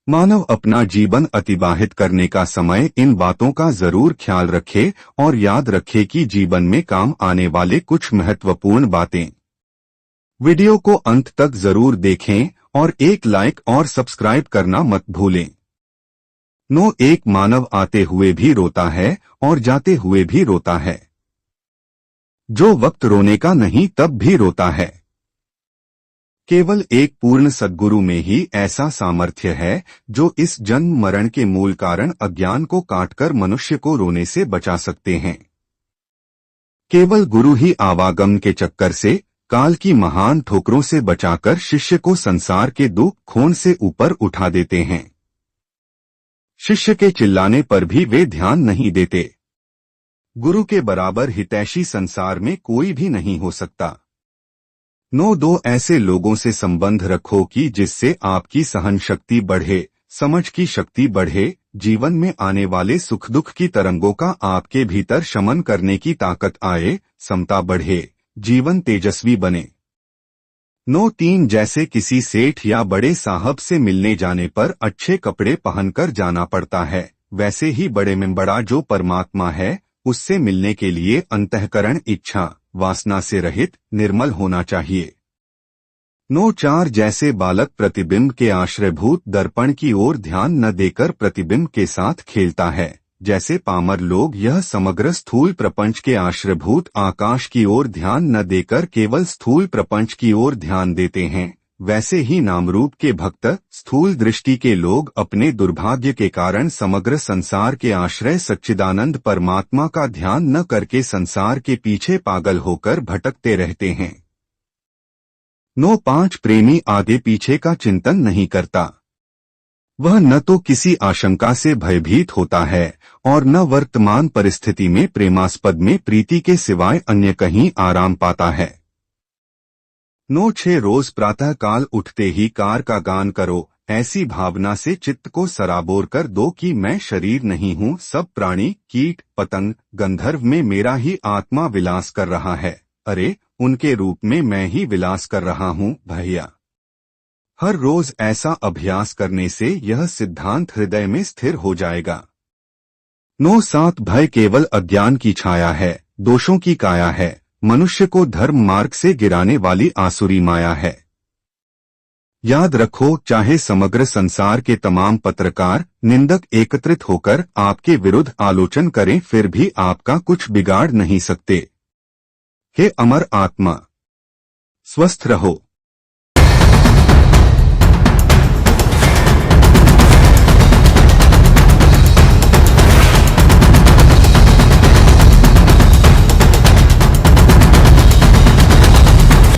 मानव अपना जीवन अतिबाहित करने का समय इन बातों का जरूर ख्याल रखे और याद रखे कि जीवन में काम आने वाले कुछ महत्वपूर्ण बातें। वीडियो को अंत तक जरूर देखें और एक लाइक और सब्सक्राइब करना मत भूलें। 9 एक मानव आते हुए भी रोता है और जाते हुए भी रोता है। जो वक्त रोने का नहीं तब भी रोता है। केवल एक पूर्ण सद्गुरु में ही ऐसा सामर्थ्य है जो इस जन्म मरण के मूल कारण अज्ञान को काटकर मनुष्य को रोने से बचा सकते हैं। केवल गुरु ही आवागमन के चक्कर से, काल की महान ठोकरों से बचाकर शिष्य को संसार के दुख खोन से ऊपर उठा देते हैं। शिष्य के चिल्लाने पर भी वे ध्यान नहीं देते। गुरु के बराबर हितैषी संसार में कोई भी नहीं हो सकता। 9 ऐसे लोगों से संबंध रखो कि जिससे आपकी सहन शक्ति बढ़े, समझ की शक्ति बढ़े, जीवन में आने वाले सुख दुख की तरंगों का आपके भीतर शमन करने की ताकत आए, समता बढ़े, जीवन तेजस्वी बने। 9 जैसे किसी सेठ या बड़े साहब से मिलने जाने पर अच्छे कपड़े पहनकर जाना पड़ता है, वैसे ही बड़े में बड़ा जो परमात्मा है उससे मिलने के लिए अंतःकरण इच्छा वासना से रहित निर्मल होना चाहिए। 9 जैसे बालक प्रतिबिंब के आश्रयभूत दर्पण की ओर ध्यान न देकर प्रतिबिंब के साथ खेलता है, जैसे पामर लोग यह समग्र स्थूल प्रपंच के आश्रयभूत आकाश की ओर ध्यान न देकर केवल स्थूल प्रपंच की ओर ध्यान देते हैं, वैसे ही नामरूप के भक्त स्थूल दृष्टि के लोग अपने दुर्भाग्य के कारण समग्र संसार के आश्रय सच्चिदानंद परमात्मा का ध्यान न करके संसार के पीछे पागल होकर भटकते रहते हैं। 9 प्रेमी आगे पीछे का चिंतन नहीं करता। वह न तो किसी आशंका से भयभीत होता है और न वर्तमान परिस्थिति में प्रेमास्पद में प्रीति के सिवाय अन्य कहीं आराम पाता है। 9 रोज प्रातः काल उठते ही कार का गान करो, ऐसी भावना से चित्त को सराबोर कर दो कि मैं शरीर नहीं हूँ, सब प्राणी कीट पतंग गंधर्व में मेरा ही आत्मा विलास कर रहा है। अरे उनके रूप में मैं ही विलास कर रहा हूँ भैया। हर रोज ऐसा अभ्यास करने से यह सिद्धांत हृदय में स्थिर हो जाएगा। 9 भय केवल अज्ञान की छाया है, दोषों की काया है, मनुष्य को धर्म मार्ग से गिराने वाली आसुरी माया है। याद रखो, चाहे समग्र संसार के तमाम पत्रकार निंदक एकत्रित होकर आपके विरुद्ध आलोचना करें, फिर भी आपका कुछ बिगाड़ नहीं सकते। हे अमर आत्मा, स्वस्थ रहो।